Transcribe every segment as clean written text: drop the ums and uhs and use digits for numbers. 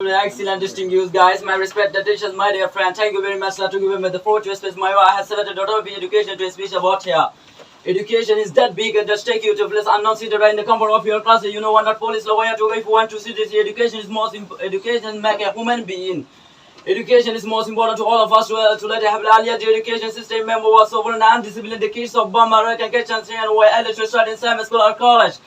Excellent distinguished guys, my respected teachers, my dear friend, thank you very much to give me the floor to express my I have selected topic education to speak about here. Education is that big and just take you to a place unknown seated right in the comfort of your class. You know what not police lawyer to if you want to see this education is most education make a human being. Education is most important to all of us to let have earlier the education system member was sovereign and disciplined the kids of Burma can catch and where eligible to study in same school or college.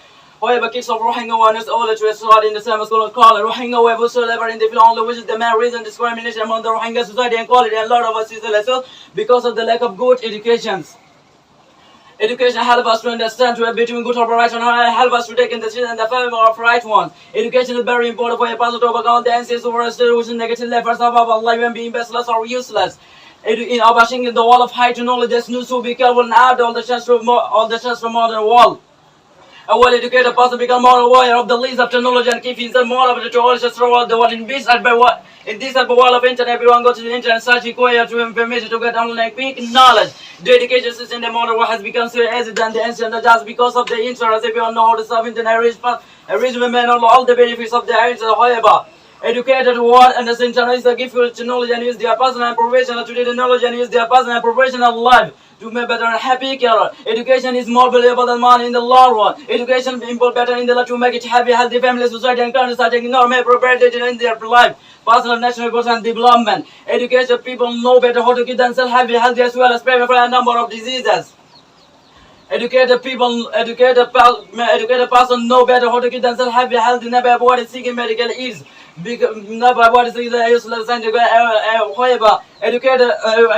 However, kids of Rohingya one is all to study in the same school or college. Rohingya were whatsoever in the field only which is the main reason discrimination among the Rohingya society and quality and a lot of us is also because of the lack of good educations. Education helps us to understand to between good or right and help us to take in the decision and the family of right one. Education is very important for a person to overcome the ancestors which is negative levels of our life and being baseless or useless. In abolishing the wall of high to knowledge, there's no so be careful and add all the chance from modern wall. A well-educated person becomes more aware of the least of technology and keep himself more of the knowledge throughout the world. In this type of world of internet, everyone goes to the internet search require to information to get online quick knowledge. The education system in the modern world has become so easy than the ancient just because of the internet. Everyone know how to serve internet, a reasonable man all the benefits of the internet. However, educated world understand channel is a gift to knowledge and use their personal and professional to the knowledge and use their personal and professional life to make better and happy career. Education is more valuable than money in the long run. Education is better in the life to make it happy, healthy family, society and country such normal propriety in their life. Personal, national growth and development. Educated people know better how to keep themselves happy, healthy as well as prevent for a number of diseases. Educated person know better how to keep themselves happy, healthy, never avoid seeking medical ease. Never avoid seeking useless scientific. However, a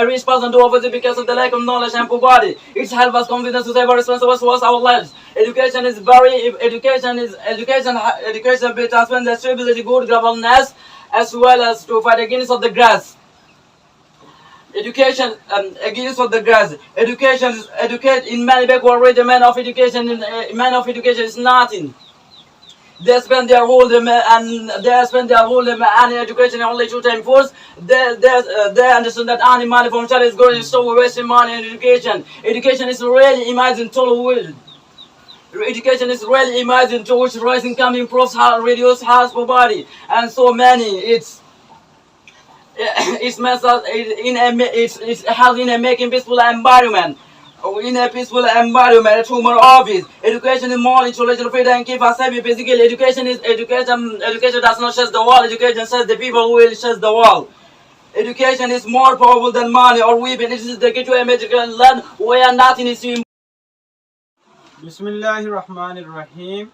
rich person do opposite because of the lack of knowledge and poor body. It helps us confidence to save our responsible towards our lives. Education is education be transparent, the stability, good governance, as well as to fight against of the grass. Education against of the grass. Education is educate in many backward region. Man of education is nothing. They spend their whole day and education only 2 times first. They understand that any money from child is going so wasting money in education. Education is really imagined total world. Education is really imagined to which rising income improves reduce house poverty and so many. It's held in a making peaceful environment. In a peaceful environment, a tumor office. Education is more intellectual freedom and keep us happy physically. Education does not shut the wall. Education says the people who will shut the wall. Education is more powerful than money or weapon. It is the key to a magical land where nothing is impossible. Bismillahirrahmanirrahim.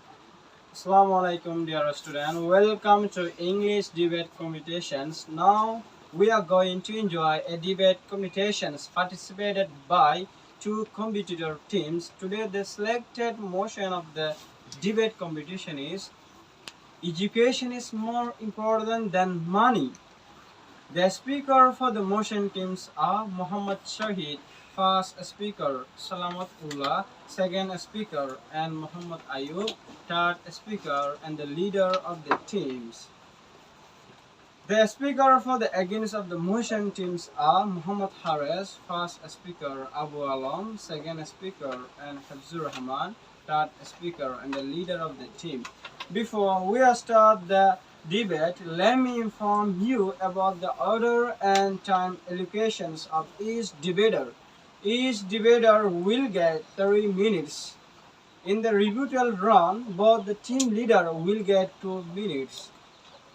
Assalamu alaikum dear students. Welcome to English debate competitions. Now we are going to enjoy a debate competitions participated by 2 competitor teams. Today the selected motion of the debate competition is education is more important than money. The speaker for the motion teams are Muhammad Shahid, first speaker, Salamatullah, second speaker, and Muhammad Ayub, third speaker, and the leader of the teams. The speaker for the against of the motion teams are Muhammad Hares, first speaker, Abu Alam, second speaker, and Hafzur Rahman, third speaker, and the leader of the team. Before we start the debate, let me inform you about the order and time allocations of each debater. Each debater will get 30 minutes. In the rebuttal round, both the team leader will get 2 minutes.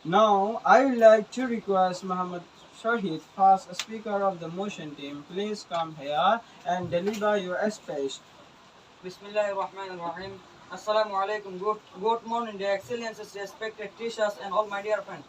Now, I would like to request Muhammad Shahid, first speaker of the motion team, please come here and deliver your speech. Bismillahirrahmanirrahim. Assalamu alaikum. Good morning, dear excellencies, respected teachers, and all my dear friends.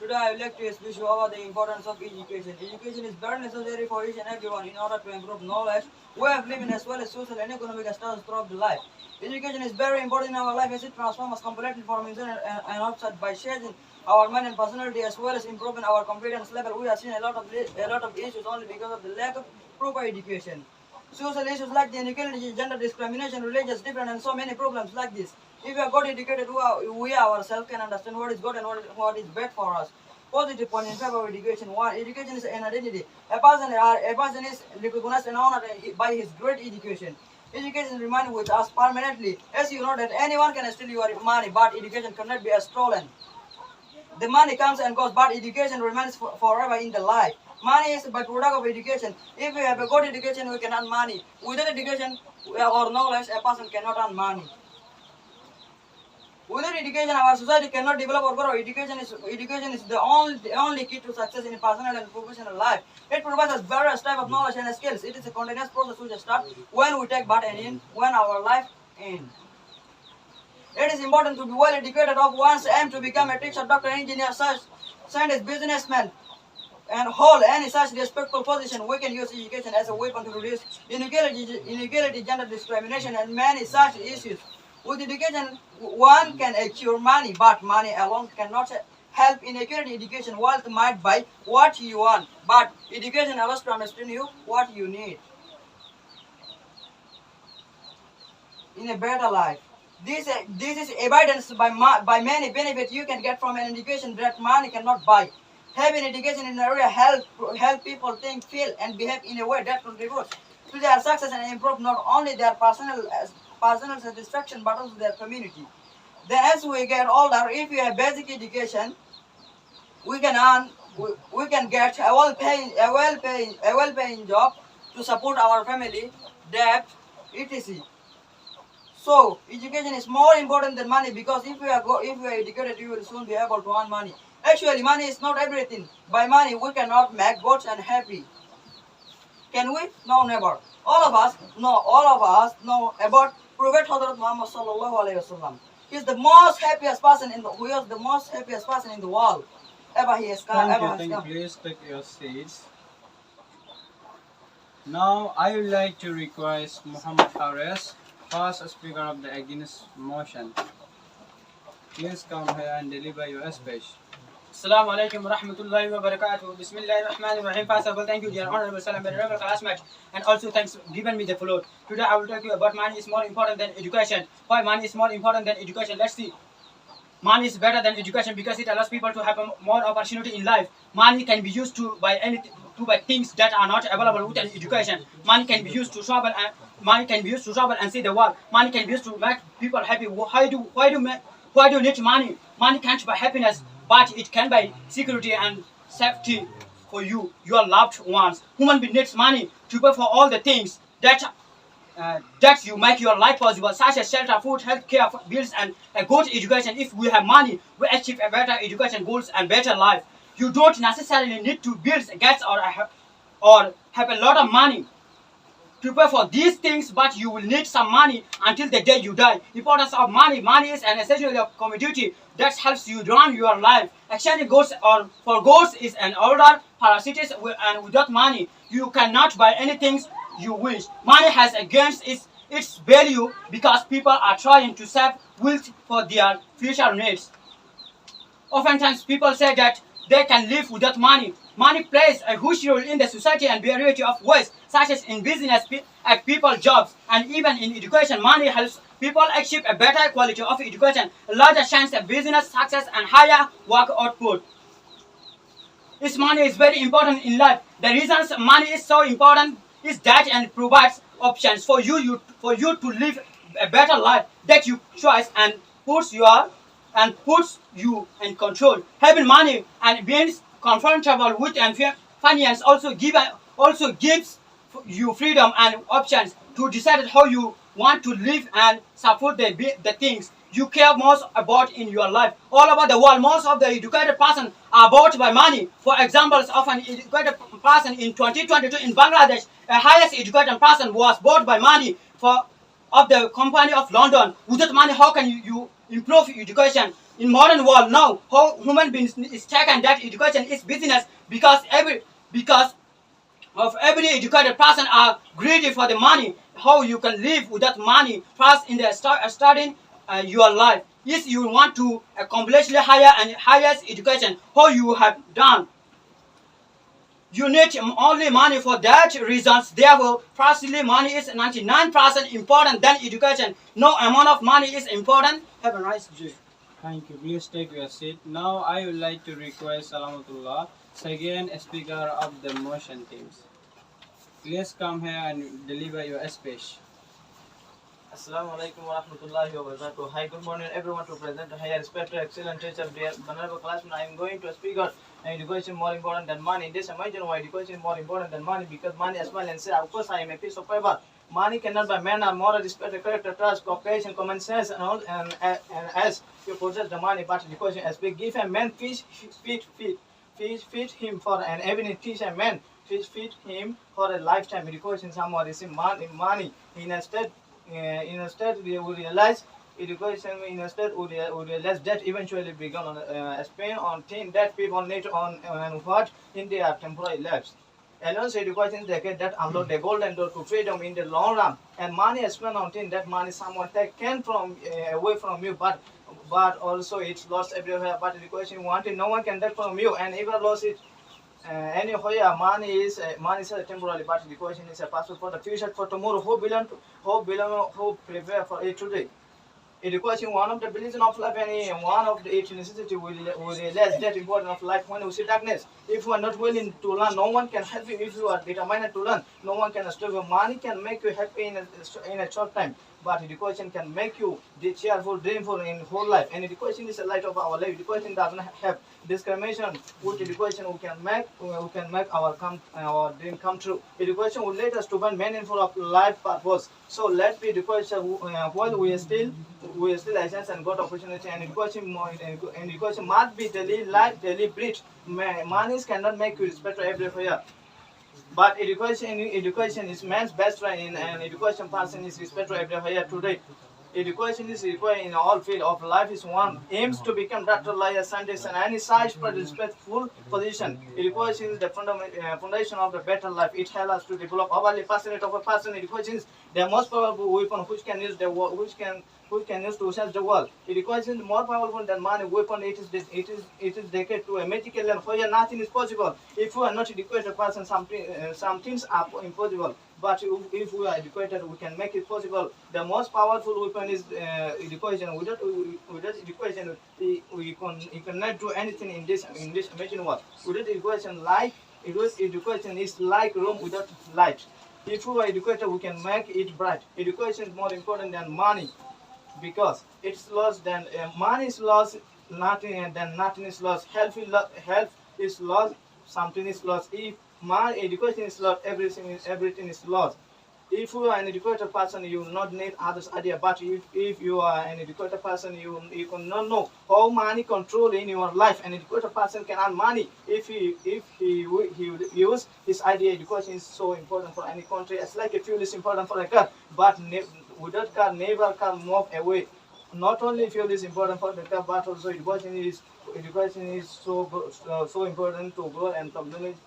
Today I would like to speak about the importance of education. Education is very necessary for each and everyone in order to improve knowledge, way of living, as well as social and economic status throughout the life. Education is very important in our life as it transforms us completely from inside and outside by shaping our mind and personality, as well as improving our confidence level. We have seen a lot of issues only because of the lack of proper education. Social issues like the inequality, gender discrimination, religious difference, and so many problems like this. If we are God educated, we ourselves can understand what is good and what is bad for us. Positive point in favor of education. One, education is an identity. A person is recognized and honored by his great education. Education remains with us permanently. As you know that anyone can steal your money, but education cannot be stolen. The money comes and goes, but education remains forever in the life. Money is a byproduct of education. If we have a good education, we can earn money. Without education or knowledge, a person cannot earn money. Without education, our society cannot develop or grow. Education is the only key to success in personal and professional life. It provides us various types of knowledge and skills. It is a continuous process which starts when we take birth and end, when our life ends. It is important to be well educated of one's aim to become a teacher, doctor, engineer, scientist, businessman, and hold any such respectful position. We can use education as a weapon to reduce inequality, gender discrimination, and many such issues. With education, one can acquire money, but money alone cannot help inequality. Education, wealth might buy what you want, but education allows to understand you what you need in a better life. This is evidenced by many benefits you can get from an education that money cannot buy. Having education in an area help people think, feel, and behave in a way that contributes to their success and improve not only their personal satisfaction but also their community. Then, as we get older, if you have basic education, we can get a well-paying job to support our family, debt, etc. So education is more important than money, because if you are educated, you will soon be able to earn money. Actually, money is not everything. By money, we cannot make God and happy. Can we? No, never. All of us know about Prophet Hazrat Muhammad sallallahu alaihi wasallam. He is the most happiest person in the world. Ever he has come. Thank you. Please take your seats. Now I would like to request Muhammad Hares, first speaker of the against motion. Please come here and deliver your speech. Assalamu alaikum wa rahmatullahi wa barakatuh. Bismillahir Rahmanir Rahim. First of all, thank you, dear Honorable Salam, Venerable classmates, and also thanks given me the floor. Today I will talk to you about money is more important than education. Why money is more important than education? Let's see. Money is better than education because it allows people to have more opportunity in life. Money can be used to buy anything, to buy things that are not available with an education. Money can be used to travel and see the world. Money can be used to make people happy. Why do you need money? Money can't buy happiness, but it can buy security and safety for you, your loved ones. Human being needs money to pay for all the things that you make your life possible, such as shelter, food, health care, bills, and a good education. If we have money, we achieve a better education, goals, and better life. You don't necessarily need to build gas or have a lot of money to pay for these things, but you will need some money until the day you die. Importance of money. Money is an essential commodity that helps you run your life. Exchanging goods or for goods is an older parasitic, and without money, you cannot buy anything you wish. Money has against its value because people are trying to save wealth for their future needs. Oftentimes, people say that they can live without money. Money plays a huge role in the society in variety of ways, such as in business, at people's jobs, and even in education. Money helps people achieve a better quality of education, a larger chance of business success, and higher work output. This money is very important in life. The reasons money is so important is that it provides options for you to live a better life that you choose and puts you in control. Having money and being comfortable with and finance also gives you freedom and options to decide how you want to live and support the things you care most about in your life. All over the world, most of the educated persons are bought by money. For examples of an educated person in 2022 in Bangladesh, a highest educated person was bought by money of the Company of London. Without money, how can you improve education? In modern world now, how human beings is taken that education is business because every educated person are greedy for the money. How you can live without money? First, in the starting your life, if you want to accomplish higher and highest education, how you have done? You need only money for that reasons. Therefore, firstly, money is 99% important than education. No amount of money is important. Have a nice day. Thank you. Please take your seat. Now I would like to request Salamatullah, second speaker of the motion teams. Please come here and deliver your speech. Assalamu alaikum wa rahmatullahi wa barakatuh. Hi, good morning everyone to present higher respected excellent teacher, dear honorable classmen. I am going to speak on education more important than money. This imagine why education is more important than money, because money as well and say, of course I am a piece of paper. Money cannot buy manner, moral, respect, character, trust, cooperation, common sense, and all. And as you possess the money, but education as big. Give a man fish, feed him for an evening. Teach a man fish, feed him for a lifetime. Education somehow receive money instead we will realize education instead would realize that eventually began on Spain on thing that people need on what in their temporary lives. Alone education decade that unlock the golden door to freedom in the long run, and money is spent on things that money someone taken from away from you, but also it's lost everywhere. But education wanted no one can take from you, and even lost it anywhere. Money is a temporary, but education is a passport for the future, for tomorrow. Who prepare for it today. Education, one of the religion of life, and one of its necessity will realize that important of life when we see darkness. If you are not willing to learn, no one can help you. If you are determined to learn, no one can stop you. Money can make you happy in a short time, but education can make you cheerful, dreamful in whole life. And education is the light of our life. Education does not have discrimination. With education, we can make our dream come true. Education will lead us to find meaningful of life purpose. So let's be education while we are still license and got opportunity. And education must be daily life, daily breed. Money cannot make you respect everywhere. But education is man's best friend, and education person is respected everywhere today. Education is required in all field of life. Is one aims to become doctor, lawyer, scientist, and any such respectful position. Education is the foundation of the better life. It helps us to develop overly passionate of a person. Education is the most powerful weapon which can use the world, which can use to change the world. Education is more powerful than money weapon. It is dedicated to a medical land where nothing is possible. If you are not educated person, some things are impossible. But if we are educated, we can make it possible. The most powerful weapon is education. Without education, we cannot do anything in this amazing world. Without education is like room without light. If we are educated, we can make it bright. Education is more important than money, because it's lost. Then money is lost, nothing, and then nothing is lost. Health is lost, something is lost. If education is lost, everything is lost. If you are an educated person, you will not need others' idea. But if you are an educated person, you cannot know how money control in your life. An educated person can earn money if he use his idea. Education is so important for any country. It's like a fuel is important for a car, but without car, never can move away. Not only fuel is important for the car, but also education is so important to grow and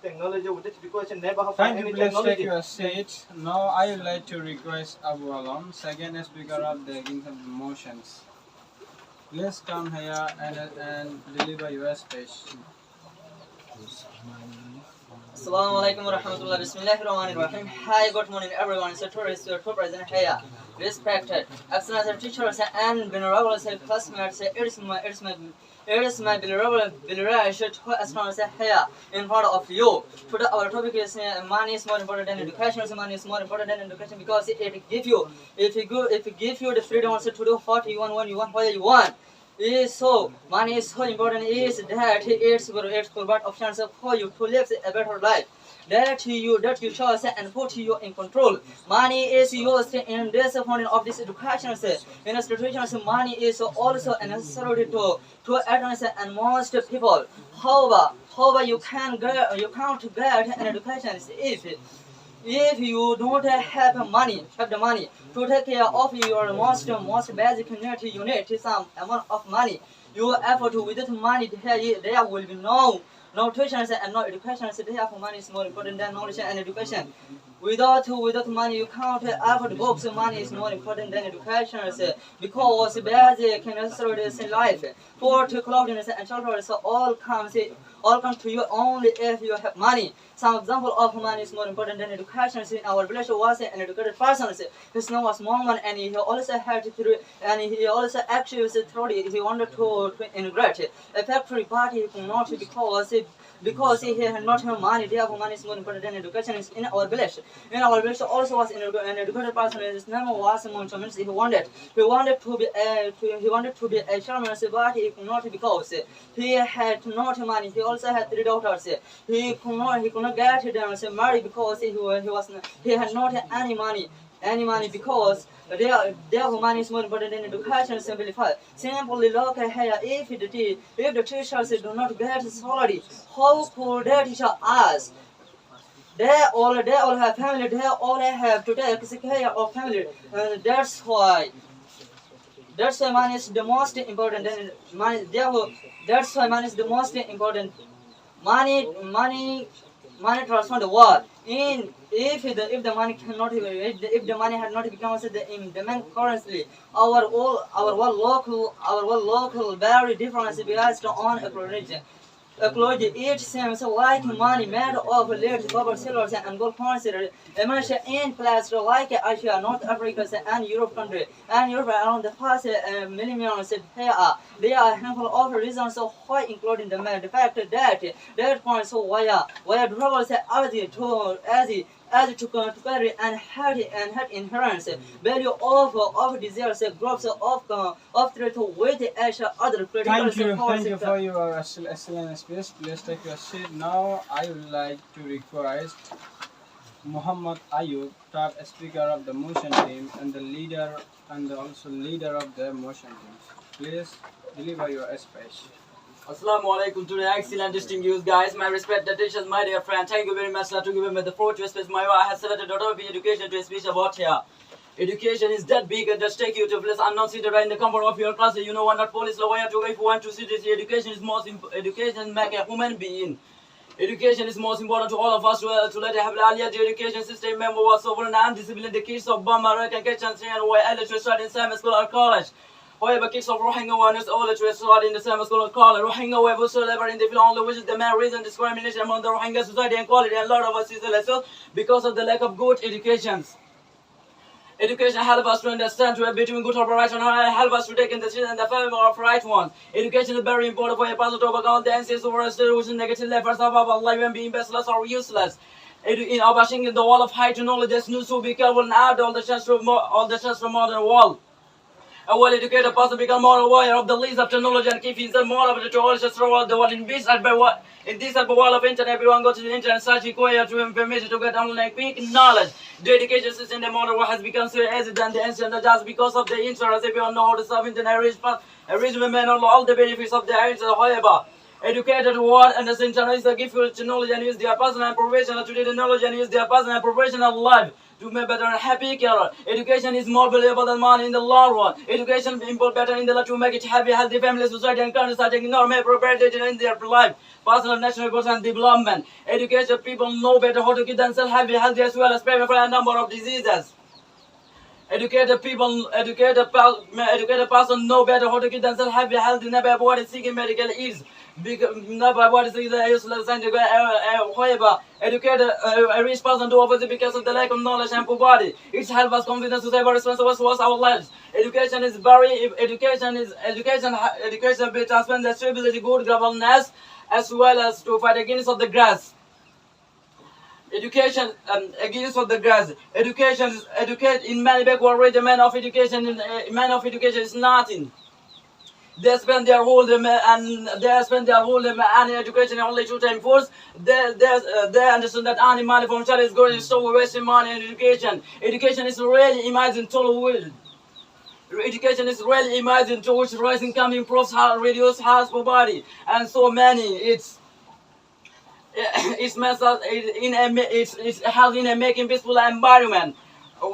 technology. With education, never have Thank any you. Please take technology. your seat. Now I would like to request Abu Alam, second speaker of the Kingdom of Emotions. Please come here and deliver your speech. Assalamu alaikum wa rahmatullah. Bismillahirrahmanirrahim. Hi, good morning everyone. So tourists, your two present here. Respected, excellent teachers and venerable classmates. It is my beloved to ask here in front of you. Today our topic is money is more important than education. Money is more important than education because it gives you, if it give you the freedom also to do what you want, when you want, where you want. So money is so important. Is that it's provide options for you to live a better life. That you choose and put you in control. Money is used in this funding of this education. In institutions, money is also necessary to advance and most people. However, you can't get an education if you don't have the money to take care of your most basic need. You need some amount of money. You effort without money, there will be no tuition and no education. Therefore, money is more important than knowledge and education. Without money, you can't afford books. Money is more important than education because basic necessities in life, food, clothing, and shelter, all comes to you only if you have money. Some example of money is more important than education. In our village was an educated person. His name was Mohammed, and he also had actually he wanted to integrate a factory, but he could not because he had not money. Therefore, money is more important than education in our village. In our village also was an educated person. His name was Montamis. He wanted to be a chairman, but he could not because he had not money. He also had 3 daughters. He could not get them married because he had not any money because their money is more important than education. Simply look here. If the teachers do not get salary, how could the teacher ask? They all have family. They all have to take care of family. That's why money is the most important. Then money. Therefore, that's why money is the most important. Money transform the world. If the money cannot if the money had not become the main currency, our world local very different based on ecology. Each seems like money made of lead, copper, silver, and gold considered emerged in places like Asia, North Africa, and Europe country. And Europe around the past millennium there are a handful of reasons why, including the fact that points why travelers as to carry and had inherent value of desires groups of threat with each other critical Thank you for your excellent speech. Please take your seat. Now I would like to request Muhammad Ayub, top speaker of the motion team and also leader of the motion team. Please deliver your speech. Assalamu alaikum to the excellent distinguished guys. My respected teachers, my dear friend. Thank you very much to give me the floor to speak. My I have selected a lot of education to speak about here. Education is that big and just take you to a place unknown seated right in the comfort of your class. You know what, not police lawyer to go if you want to see this. Education is education make a human being. Education is most important to all of us to let have the education system member was sovereign and disciplined. The kids of Burma can catch and where elders study in same school or college. However, kids of Rohingya ones all to study in the same school or college. Rohingya whatsoever in the only which is the main reason discrimination among the Rohingya society and quality, and a lot of us is also because of the lack of good educations. Education helps us to understand between good or right and help us to take in the decision and the family of right ones. Education is very important for a person to overcome the ancestors which is negative levels of our life and being baseless or useless. In abolishing the wall of high knowledge, there's no so be careful and add all the chance from modern world. A well-educated person becomes more aware of the least of technology and keep himself more of the knowledge throughout the world. In this type of world of internet, everyone goes to the internet and search require to information to get online quick knowledge. The education system in the modern world has become so easy than the ancient just because of the internet. Everyone knows how to solve internet, a reasonable man know all the benefits of the internet. However, educated world understand internet is a gift to knowledge and use their personal and professional to the knowledge and use their personal and professional life to make better and happy career. Education is more valuable than money in the long run. Education is better in the life to make it happy, healthy family, society, and country starting normal property in their life, personal, national growth and development. Educated people know better how to keep themselves happy, healthy, as well as prevent for a number of diseases. Educated person know better how to keep themselves happy, healthy, never avoid seeking medical ease. Never avoid seeking the useless scientific. However, educated a rich person do opposite because of the lack of knowledge and poverty. It helps us confidence to save our responsibility towards our lives. Education is education be transparent, the stability, good governance, as well as to fight against of the grass. Education against of the grass. Educate in many backward regions. Man of education is nothing. They spend their whole day and education only 2 times first. They understand that any money from child is going to so wasting money in education. Education is really imagined to Education is really imagined to which rising income improves reduce house poverty and so many. It's held in a making peaceful environment.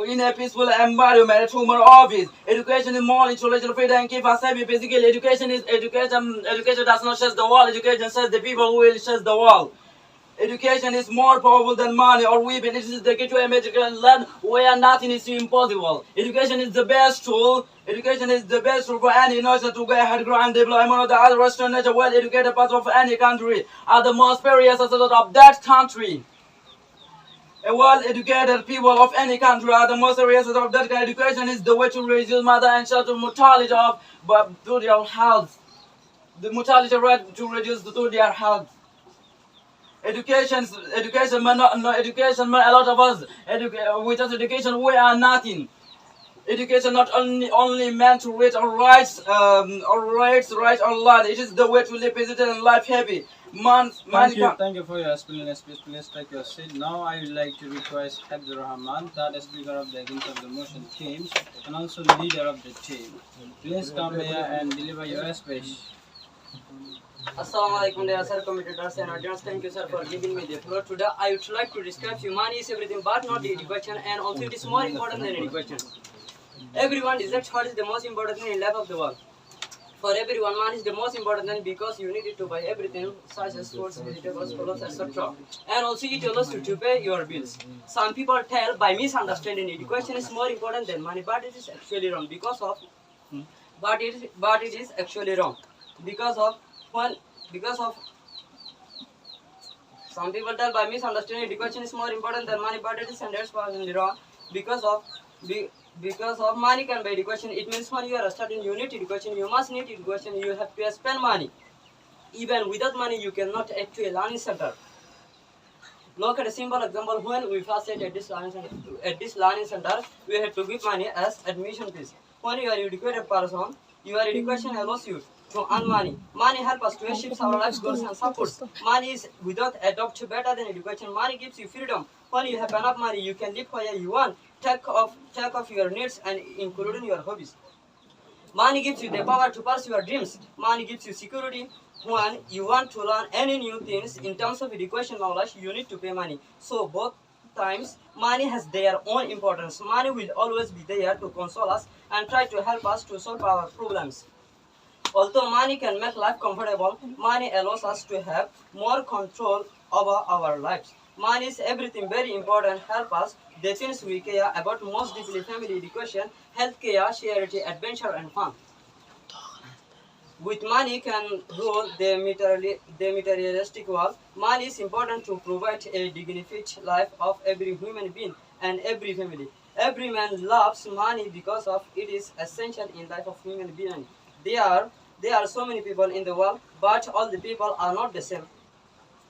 In a peaceful environment, a tumor office. Education is more intellectual freedom and keep us happy physically. Education does not shut the wall. Education says the people who will shut the wall. Education is more powerful than money or weapon. It is the key to a magical land where nothing is impossible. Education is the best tool. Education is the best tool for any nation to go ahead, grow and develop. One of the other Western nature, well-educated parts of any country are the most prosperous of that country. A well-educated people of any country are the most serious of that kind. Education is the way to reduce mother and child mortality to their health. The mortality rate to reduce to their health. Education, man, no education, man. A lot of us, without education, we are nothing. Education not only meant to read or write online. It is the way to live peaceful and life happy. Thank you for your explanation. Please take your seat. Now I would like to request Abdul Rahman, that speaker of the Against of the Motion team and also leader of the team. Please come here and deliver your speech. Assalamu alaikum, dear sir, commentators and audience. Thank you, sir, for giving me the floor. Today, I would like to describe humanity is everything but not the education, and also it is more important than education. Everyone decides what is the most important thing in life of the world. For everyone, man is the most important thing because you need it to buy everything such as fruits, vegetables, clothes, etc. And also it allows you to pay your bills. Some people tell by misunderstanding education is more important than money, but it is actually wrong but it is actually wrong because of some people tell by misunderstanding education is more important than money, but it is 100% wrong because of money can buy education. It means when you are studying, you need education, you must need education, you have to spend money. Even without money, you cannot add to a learning center. Look at a simple example. When we first said at this learning center, we had to give money as admission fees. When you are educated person, your education allows you to earn money. Money helps us to achieve our life's goals and supports. Money is without adopt better than education. Money gives you freedom. When you have enough money, you can live where you want. Take off your needs and including your hobbies. Money gives you the power to pursue your dreams. Money gives you security. When you want to learn any new things in terms of education knowledge, you need to pay money. So both times, money has their own importance. Money will always be there to console us and try to help us to solve our problems. Although money can make life comfortable, money allows us to have more control over our lives. Money is everything very important, help us, the things we care about most deeply: family, education, healthcare, charity, adventure and fun. With money can rule the materialistic world. Money is important to provide a dignified life of every human being and every family. Every man loves money because of it is essential in life of human being. There are so many people in the world, but all the people are not the same.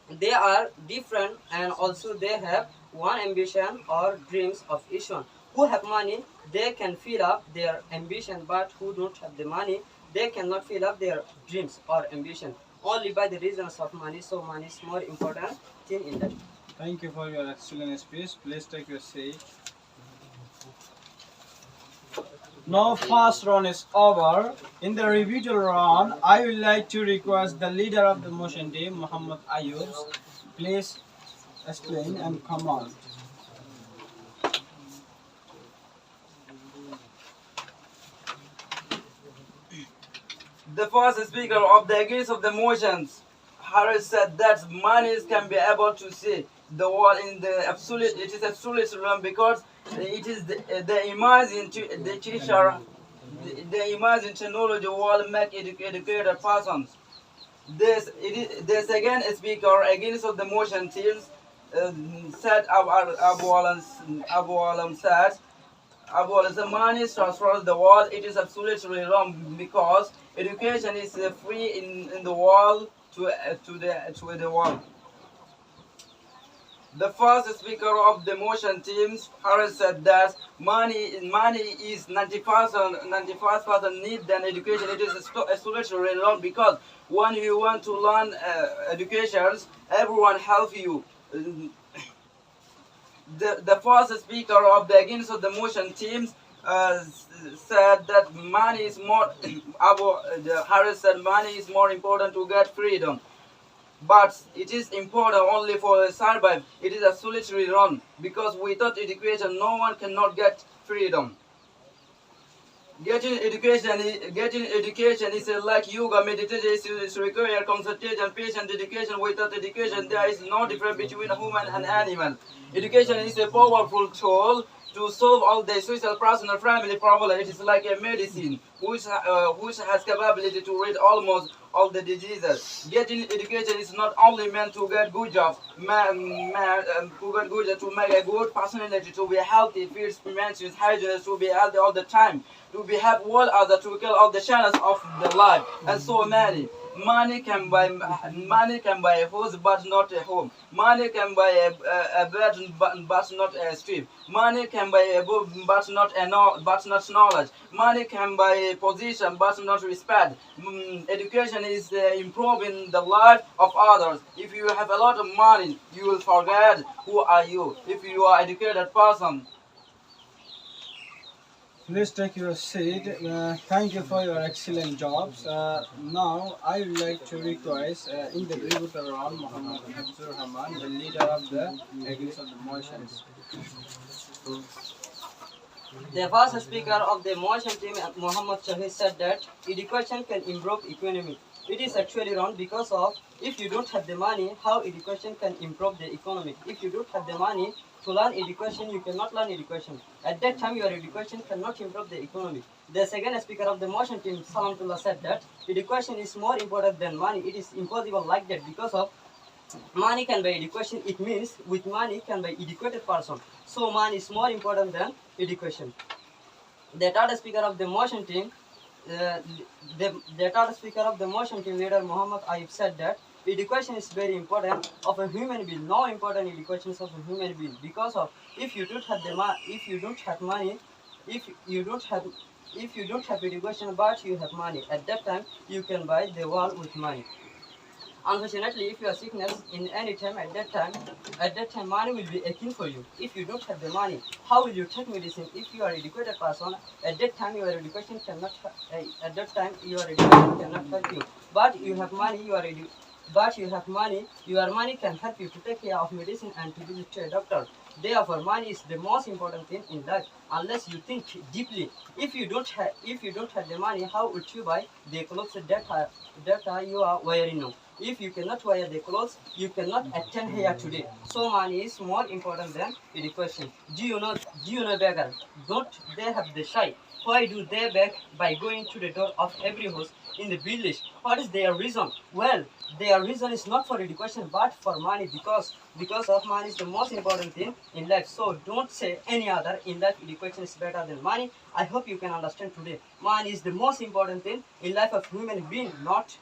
They are different and also they have one ambition or dreams of each one. Who have money, they can fill up their ambition, but who don't have the money, they cannot fill up their dreams or ambition only by the reasons of money. So money is more important thing in that. Thank you for your excellent speech. Please take your seat. Now first round is over. In the review round, I would like to request the leader of the motion team, Muhammad Ayub. Please explain and come on. The first speaker of the Against of the Motions, Harris, said that money can be able to see the world in the absolute. It is absolute realm because it is the imagine to the teacher, the imagine to know the world make educated persons. This again speaker against of the motion teams said Abu Alam said. About the money transfers the world, it is absolutely wrong because education is free in the world to the world. The first speaker of the motion teams, Harris, said that money is 95% need than education. It is absolutely wrong because when you want to learn education, everyone help you. The first speaker of the Against of the Motion teams said that money is more. Harris said money is more important to get freedom, but it is important only for survive. It is absolutely wrong because without education, no one cannot get freedom. Getting education is like yoga, meditation is require concentration, patient dedication. Without education, there is no difference between a human and animal. Education is a powerful tool to solve all the social, personal, family problems. It is like a medicine which has capability to treat almost all the diseases. Getting education is not only meant to get good job, to make a good personality, to be healthy, fit, mentions, hygiene, to be healthy all the time, to be have well other, to kill all the channels of the life, and so many. Money can buy a house but not a home. Money can buy a bed but not a strip. Money can buy a book but not knowledge. Money can buy a position but not respect. Education is improving the life of others. If you have a lot of money, you will forget who are you. If you are educated person, Please take your seat. Thank you for your excellent jobs. Now, I would like to request in the debater round Muhammad Abdul Rahman, the leader of the against of the motions. The first speaker of the motion team, Muhammad Shahid, said that education can improve economy. It is actually wrong because of if you don't have the money, how education can improve the economy? If you don't have the money to learn education, you cannot learn education. At that time, your education cannot improve the economy. The second speaker of the motion team, Salamullah, said that education is more important than money. It is impossible like that because of money can buy education. It means with money can buy educated person. So money is more important than education. The third speaker of the motion team, the third speaker of the motion team leader Muhammad Ayub said that education is very important of a human being. No important education is of a human being because of if you don't have if you don't have money, if you don't have if you don't have education but you have money, at that time you can buy the world with money. Unfortunately, if you are sickness in any time, at that time money will be a king for you. If you don't have the money, how will you take medicine? If you are educated person, at that time your education cannot. At that time your education cannot help you. But you have money, but you have money. Your money can help you to take care of medicine and to visit to a doctor. Therefore, money is the most important thing in life. Unless you think deeply, if you don't have the money, how would you buy the clothes that you are wearing now? If you cannot wear the clothes, you cannot attend here today. So money is more important than education. Do you know beggar? Don't they have the shy? Why do they beg by going to the door of every house in the village? What is their reason? Well, their reason is not for education but for money because of money is the most important thing in life. So don't say any other in life education is better than money. I hope you can understand today. Money is the most important thing in life of human being, not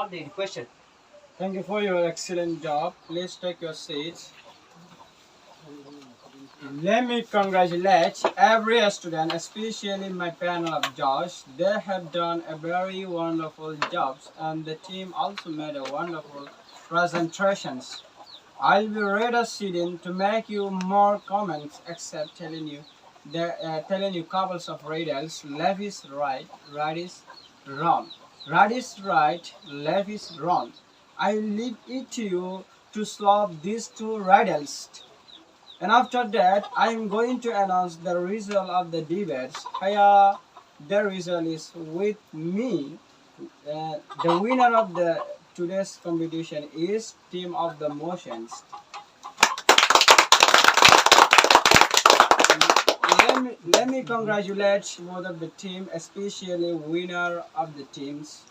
the education. Thank you for your excellent job. Please take your seats. Let me congratulate every student, especially my panel of judges. They have done a very wonderful job, and the team also made a wonderful presentations. I'll be rather sitting to make you more comments, except telling you couples of riddles. Left is right, right is wrong. Right is right, left is wrong. I leave it to you to solve these two riddles. And after that, I am going to announce the result of the debates. Here, the result is with me. The winner of the today's competition is team of the motions. Let me congratulate both of the team, especially winner of the teams.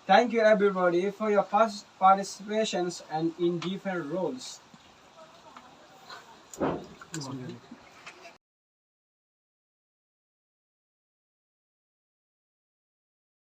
Thank you everybody for your participations and in different roles.